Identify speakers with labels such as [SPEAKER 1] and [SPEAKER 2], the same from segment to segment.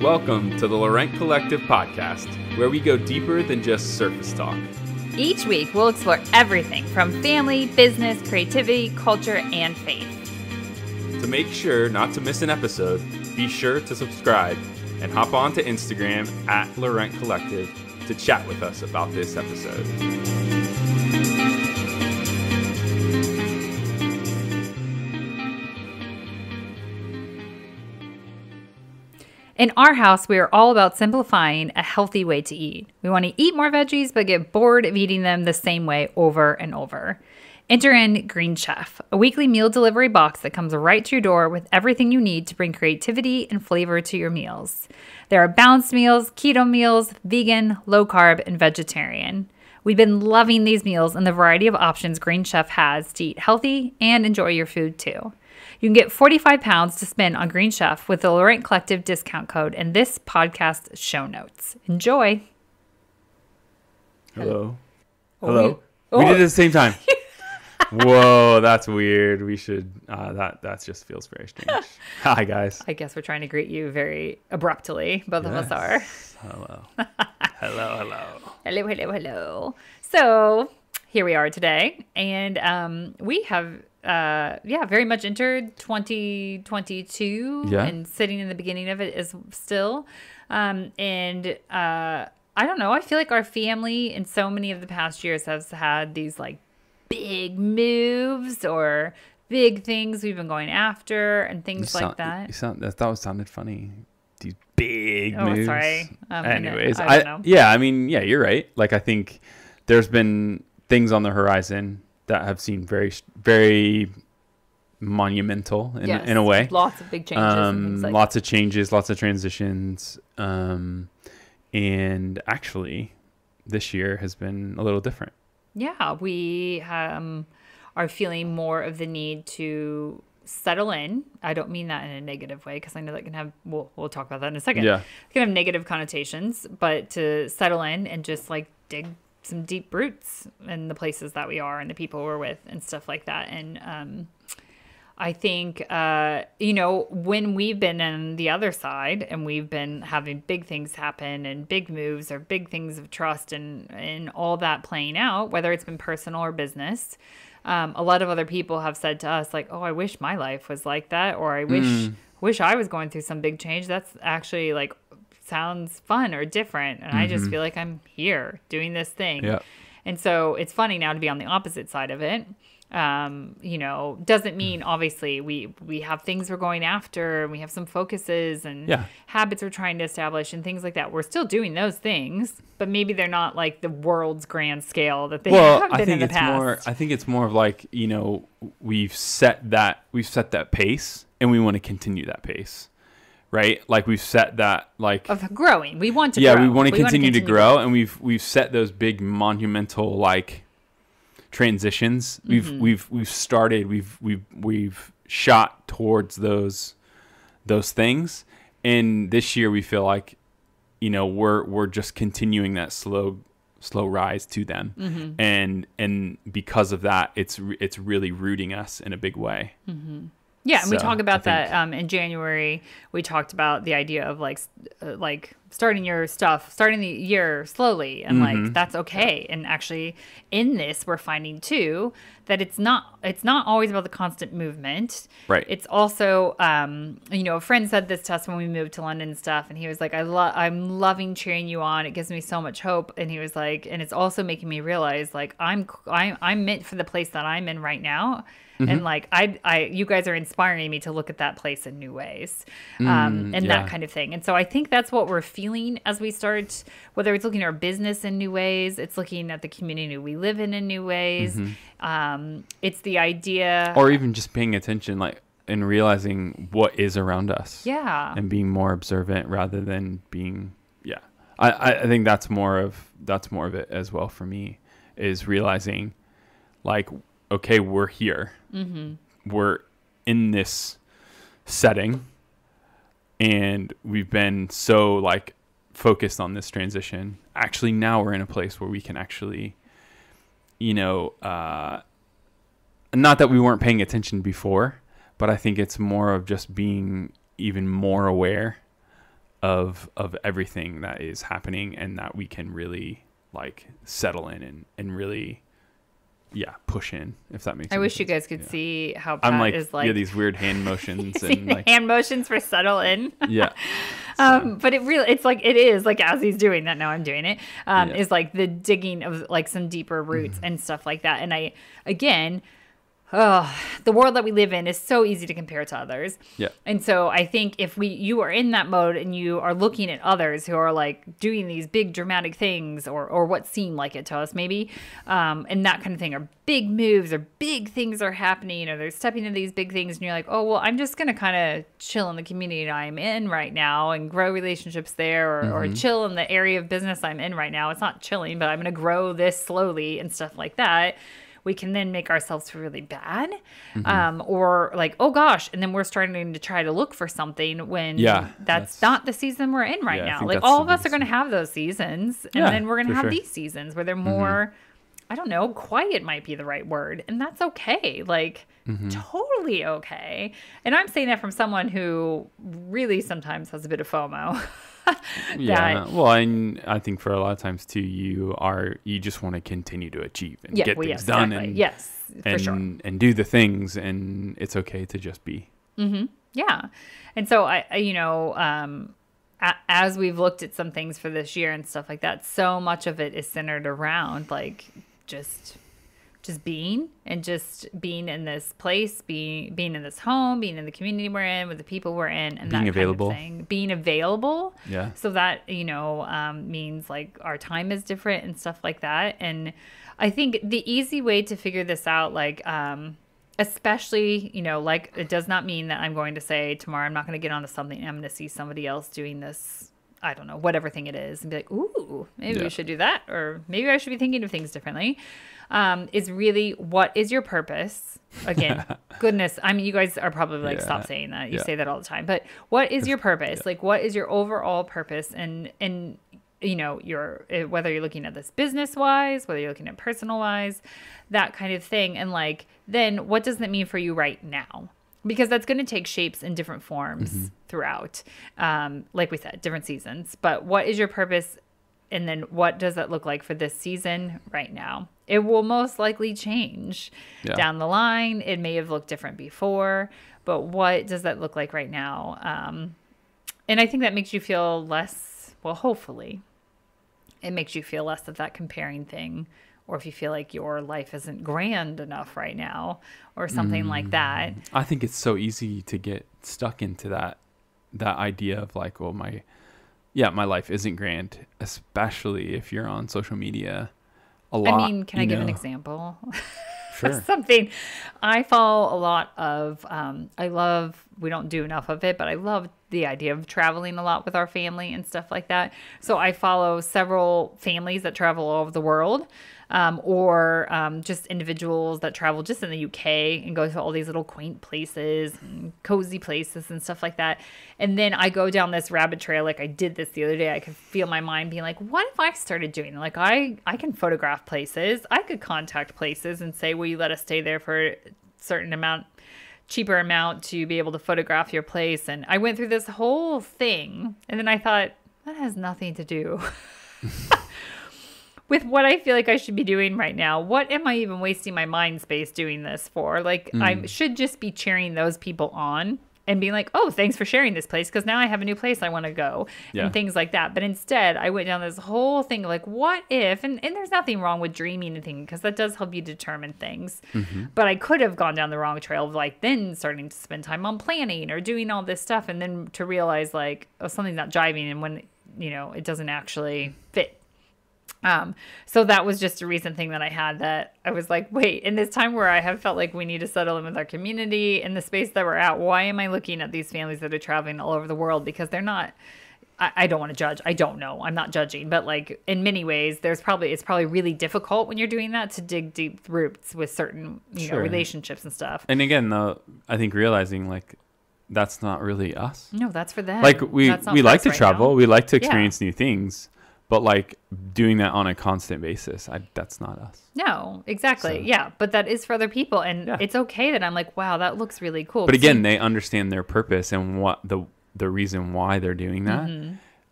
[SPEAKER 1] Welcome to the Laurent Collective podcast, where we go deeper than just surface talk.
[SPEAKER 2] Each week, we'll explore everything from family, business, creativity, culture, and faith.
[SPEAKER 1] To make sure not to miss an episode, be sure to subscribe and hop on to Instagram at Laurent Collective to chat with us about this episode.
[SPEAKER 2] In our house, we are all about simplifying a healthy way to eat. We want to eat more veggies, but get bored of eating them the same way over and over. Enter in Green Chef, a weekly meal delivery box that comes right to your door with everything you need to bring creativity and flavor to your meals. There are balanced meals, keto meals, vegan, low carb, and vegetarian. We've been loving these meals and the variety of options Green Chef has to eat healthy and enjoy your food too. You can get 45 pounds to spend on Green Chef with the Laurent Collective discount code in this podcast show notes. Enjoy.
[SPEAKER 1] Hello.
[SPEAKER 2] Oh,
[SPEAKER 1] Hello. We did it at the same time. Whoa, that's weird. We should, that just feels very strange. Hi, guys.
[SPEAKER 2] I guess we're trying to greet you very abruptly. Both of us are.
[SPEAKER 1] Hello. Hello.
[SPEAKER 2] Hello. So here we are today. And we have, very much entered 2022 and sitting in the beginning of it is still. I don't know. I feel like our family in so many of the past years has had these like big moves or big things we've been going after and things like that.
[SPEAKER 1] That sounded funny. These big moves.
[SPEAKER 2] Oh, sorry.
[SPEAKER 1] Anyways,
[SPEAKER 2] I don't know.
[SPEAKER 1] You're right. Like, I think there's been things on the horizon that have seemed very, very monumental in a way.
[SPEAKER 2] Lots of big changes. And things like
[SPEAKER 1] lots of changes, lots of transitions. And actually, this year has been a little different.
[SPEAKER 2] Yeah, we are feeling more of the need to settle in. I don't mean that in a negative way because I know that can have, we'll talk about that in a second. Yeah. It can have negative connotations, but to settle in and just like dig some deep roots in the places that we are and the people we're with and stuff like that. And I think, when we've been on the other side and we've been having big things happen and big moves or big things of trust and all that playing out, whether it's been personal or business, a lot of other people have said to us like, oh, I wish my life was like that. Or I wish I was going through some big change. That's actually like sounds fun or different. And I just feel like I'm here doing this thing. Yeah. And so it's funny now to be on the opposite side of it. Doesn't mean obviously we have things we're going after and we have some focuses and habits we're trying to establish and things like that. We're still doing those things, but maybe they're not like the world's grand scale that they have been in the past.
[SPEAKER 1] I think it's more of like, we've set that pace and we want to continue that pace. Right? Like we've set that like
[SPEAKER 2] of growing. We want to grow.
[SPEAKER 1] Yeah, we want to continue to grow and we've set those big monumental like transitions. We've started, we've shot towards those things. And this year we feel like, we're just continuing that slow rise to them. And because of that, it's really rooting us in a big way.
[SPEAKER 2] Yeah, and we talk about that in January. We talked about the idea of like starting the year slowly, and like that's okay. And actually, in this, we're finding too that it's not always about the constant movement.
[SPEAKER 1] Right.
[SPEAKER 2] It's also, a friend said this to us when we moved to London and stuff, and he was like, I'm loving cheering you on. It gives me so much hope. And he was like, and it's also making me realize like I'm meant for the place that I'm in right now. And like you guys are inspiring me to look at that place in new ways, that kind of thing. And so I think that's what we're feeling as we start, whether it's looking at our business in new ways, it's looking at the community we live in new ways. It's the idea,
[SPEAKER 1] or even just paying attention, like and realizing what is around us.
[SPEAKER 2] Yeah,
[SPEAKER 1] and being more observant rather than being. Yeah, I think that's more of it as well for me, is realizing, like, okay, we're here. We're in this setting and we've been so like focused on this transition. Actually, now we're in a place where we can actually, not that we weren't paying attention before, But I think it's more of just being even more aware of everything that is happening, and that we can really like settle in and really push in, if that makes sense.
[SPEAKER 2] I wish you guys could see how Pat is like
[SPEAKER 1] these weird hand motions and like
[SPEAKER 2] hand motions for settle in.
[SPEAKER 1] Yeah.
[SPEAKER 2] But it's like, it is like, as he's doing that, now I'm doing it, is like the digging of like some deeper roots and stuff like that. And the world that we live in is so easy to compare to others.
[SPEAKER 1] Yeah.
[SPEAKER 2] And so I think if you are in that mode and you are looking at others who are like doing these big dramatic things or what seem like it to us maybe, and that kind of thing, or big moves or big things are happening, or they're stepping into these big things, and you're like, oh, well, I'm just going to kind of chill in the community that I'm in right now and grow relationships there, or chill in the area of business I'm in right now. It's not chilling, but I'm going to grow this slowly and stuff like that. We can then make ourselves feel really bad, or like, oh gosh, and then we're starting to try to look for something when that's not the season we're in right now. Like, all of us are going to have those seasons, and then we're going to have these seasons where they're more, I don't know, quiet might be the right word, and that's okay. Like, totally okay. And I'm saying that from someone who really sometimes has a bit of FOMO.
[SPEAKER 1] Well, I think for a lot of times too, you just want to continue to achieve and get things done, and do the things, and it's okay to just be.
[SPEAKER 2] Yeah. And so as we've looked at some things for this year and stuff like that, so much of it is centered around like just being, and just being in this place, being in this home, being in the community we're in, with the people we're in, and being available. Kind of thing. Being available. Yeah. So that, means like our time is different and stuff like that. And I think the easy way to figure this out, like, especially, like, it does not mean that I'm going to say tomorrow I'm not going to get onto something and I'm going to see somebody else doing this, I don't know, whatever thing it is, and be like, ooh, maybe we should do that, or maybe I should be thinking of things differently. Is really, what is your purpose? Again, goodness, I mean, you guys are probably like, stop saying that. You say that all the time. But what is your purpose? Like, what is your overall purpose? And whether you're looking at this business-wise, whether you're looking at personal-wise, that kind of thing. And like, then what does that mean for you right now? Because that's going to take shapes in different forms throughout, like we said, different seasons. But what is your purpose? And then what does that look like for this season right now? It will most likely change down the line. It may have looked different before, but what does that look like right now? And I think that makes you feel less, well, hopefully, it makes you feel less of that comparing thing. Or if you feel like your life isn't grand enough right now, or something like that.
[SPEAKER 1] I think it's so easy to get stuck into that idea of like, well, my life isn't grand, especially if you're on social media a lot.
[SPEAKER 2] I mean, can I give an example?
[SPEAKER 1] Sure.
[SPEAKER 2] Something I follow a lot of. We don't do enough of it, but I love the idea of traveling a lot with our family and stuff like that. So I follow several families that travel all over the world. Or just individuals that travel just in the UK and go to all these little quaint places and cozy places and stuff like that. And then I go down this rabbit trail. Like I did this the other day. I could feel my mind being like, what if I started doing, like, I can photograph places. I could contact places and say, will you let us stay there for a certain cheaper amount to be able to photograph your place? And I went through this whole thing. And then I thought, that has nothing to do with what I feel like I should be doing right now. What am I even wasting my mind space doing this for? Like, I should just be cheering those people on and being like, oh, thanks for sharing this place, because now I have a new place I want to go, and things like that. But instead, I went down this whole thing like, what if, and there's nothing wrong with dreaming and thinking, because that does help you determine things. But I could have gone down the wrong trail of like then starting to spend time on planning or doing all this stuff, and then to realize like, oh, something's not jiving, and when, it doesn't actually fit. So that was just a recent thing that I had, that I was like, wait, in this time where I have felt like we need to settle in with our community in the space that we're at, why am I looking at these families that are traveling all over the world? Because they're not, I don't want to judge. I don't know. I'm not judging, but like in many ways, it's probably really difficult when you're doing that to dig deep roots with certain, relationships and stuff.
[SPEAKER 1] And again, though, I think realizing like, that's not really us.
[SPEAKER 2] No, that's for them.
[SPEAKER 1] Like we like to travel. We like to experience new things. but like doing that on a constant basis, that's not us.
[SPEAKER 2] No, exactly. So, yeah, but that is for other people, and it's okay that I'm like, wow, that looks really cool.
[SPEAKER 1] But again, they understand their purpose and what the reason why they're doing that.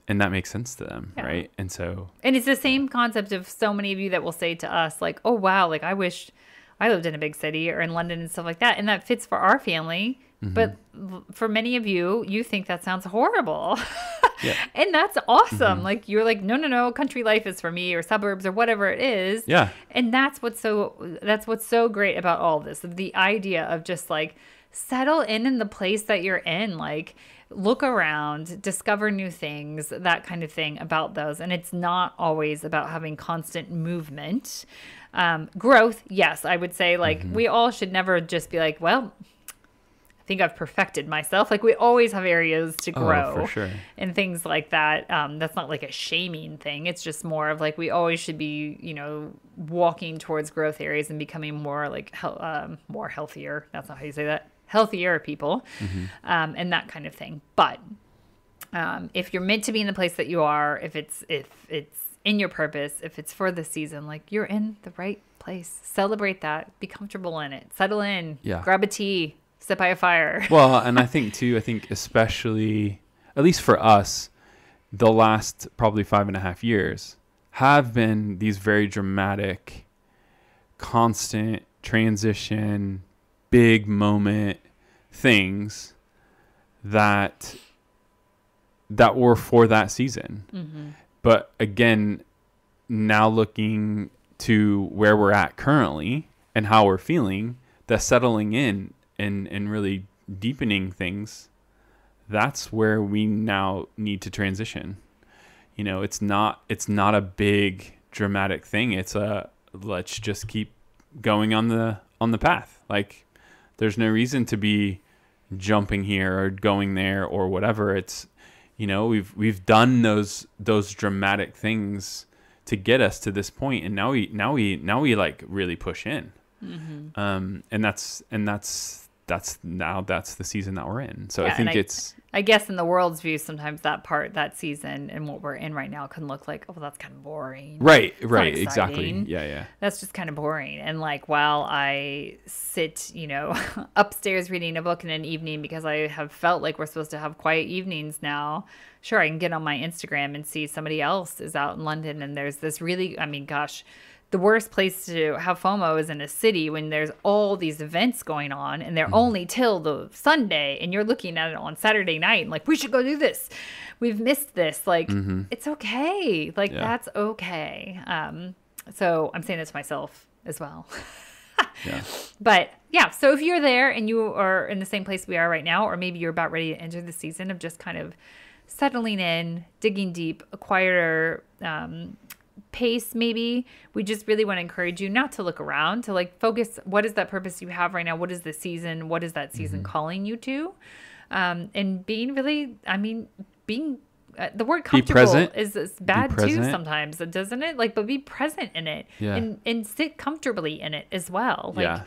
[SPEAKER 1] And that makes sense to them, right? And so...
[SPEAKER 2] And it's the same concept of so many of you that will say to us, like, oh, wow, like, I wish I lived in a big city or in London and stuff like that. And that fits for our family. But for many of you, you think that sounds horrible. And that's awesome. Like, you're like, no, country life is for me, or suburbs, or whatever it is.
[SPEAKER 1] Yeah.
[SPEAKER 2] And that's what's so great about all this. The idea of just, like, settle in the place that you're in. Like, look around, discover new things, that kind of thing about those. And it's not always about having constant movement. Growth, yes, I would say, like, we all should never just be like, well, I think I've perfected myself. Like, we always have areas to grow
[SPEAKER 1] for sure.
[SPEAKER 2] And things like that. That's not like a shaming thing. It's just more of like, we always should be, walking towards growth areas and becoming more like more healthier. That's not how you say that. Healthier people, and that kind of thing. But if you're meant to be in the place that you are, if it's in your purpose, if it's for the season, like, you're in the right place. Celebrate that. Be comfortable in it. Settle in.
[SPEAKER 1] Yeah.
[SPEAKER 2] Grab a tea. Sit by a fire.
[SPEAKER 1] Well, and I think especially, at least for us, the last probably 5.5 years have been these very dramatic, constant transition, big moment things that were for that season. But again, now looking to where we're at currently and how we're feeling, the settling in and really deepening things, that's where we now need to transition. It's not a big dramatic thing. It's let's just keep going on the path. Like, there's no reason to be jumping here or going there or whatever. It's, we've done those dramatic things to get us to this point, and now we like really push in. And that's the season that we're in. So I think
[SPEAKER 2] I guess in the world's view, sometimes that season and what we're in right now can look like, oh, well, that's kind of boring.
[SPEAKER 1] Right, exactly. Yeah.
[SPEAKER 2] That's just kind of boring. And like, while I sit, upstairs reading a book in an evening because I have felt like we're supposed to have quiet evenings now, sure, I can get on my Instagram and see somebody else is out in London and there's this really, the worst place to have FOMO is in a city when there's all these events going on and they're only till the Sunday, and you're looking at it on Saturday night and like, we should go do this. We've missed this. Like, it's okay. Like, that's okay. So I'm saying this to myself as well. But yeah, so if you're there and you are in the same place we are right now, or maybe you're about ready to enter the season of just kind of settling in, digging deep, a quieter pace, maybe, we just really want to encourage you not to look around, to like focus, what is that purpose you have right now? What is the season? What is that season calling you to? And being really, being the word comfortable is bad too sometimes, doesn't it? Like, but be present in it and sit comfortably in it as well. Like,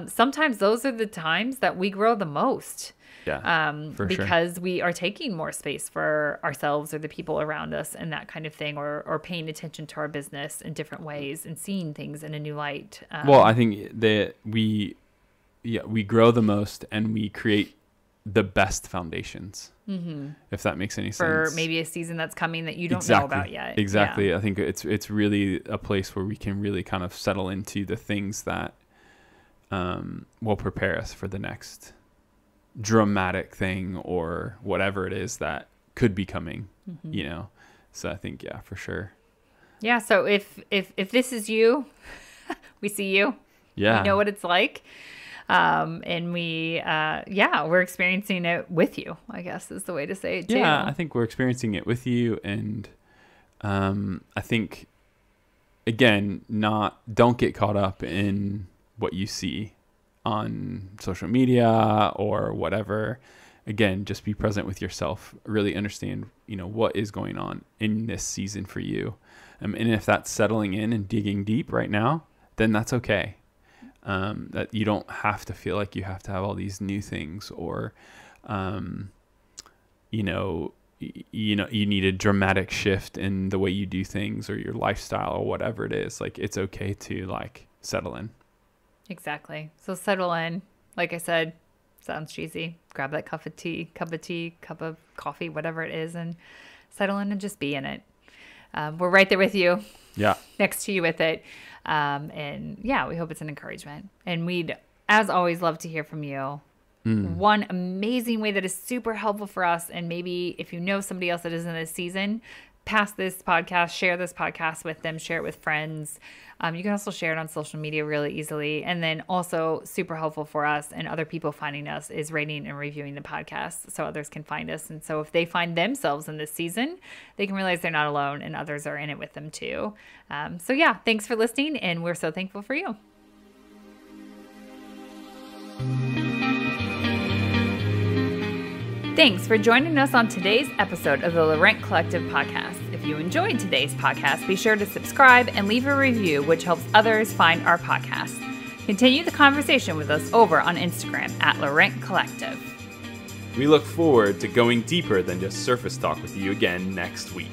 [SPEAKER 2] sometimes those are the times that we grow the most. Because we are taking more space for ourselves or the people around us and that kind of thing, or paying attention to our business in different ways and seeing things in a new light.
[SPEAKER 1] Well, I think that we grow the most and we create the best foundations, if that makes any sense.
[SPEAKER 2] For maybe a season that's coming that you don't know about yet.
[SPEAKER 1] Exactly. Yeah. I think it's really a place where we can really kind of settle into the things that will prepare us for the next dramatic thing or whatever it is that could be coming, So I think, for sure.
[SPEAKER 2] Yeah. So if this is you, we see you.
[SPEAKER 1] Yeah.
[SPEAKER 2] We know what it's like. And we're experiencing it with you, I guess is the way to say it too.
[SPEAKER 1] Yeah, I think we're experiencing it with you. And I think, again, don't get caught up in what you see on social media or whatever. Again, just be present with yourself, really understand, what is going on in this season for you. And if that's settling in and digging deep right now, then that's okay. That you don't have to feel like you have to have all these new things or, you know, you need a dramatic shift in the way you do things or your lifestyle or whatever it is, like it's okay to like settle in.
[SPEAKER 2] Exactly. So settle in. Like I said, sounds cheesy. Grab that cup of tea, cup of coffee, whatever it is, and settle in and just be in it. We're right there with you.
[SPEAKER 1] Yeah.
[SPEAKER 2] Next to you with it. And yeah, we hope it's an encouragement. And we'd, as always, love to hear from you. One amazing way that is super helpful for us, and maybe if you know somebody else that is in this season, pass this podcast, share this podcast with them, share it with friends. You can also share it on social media really easily. And then also super helpful for us and other people finding us is rating and reviewing the podcast so others can find us. And so if they find themselves in this season, they can realize they're not alone and others are in it with them too. So yeah, thanks for listening, and we're so thankful for you. Thanks for joining us on today's episode of the Laurent Collective podcast. If you enjoyed today's podcast, be sure to subscribe and leave a review, which helps others find our podcast. Continue the conversation with us over on Instagram at Laurent Collective.
[SPEAKER 1] We look forward to going deeper than just surface talk with you again next week.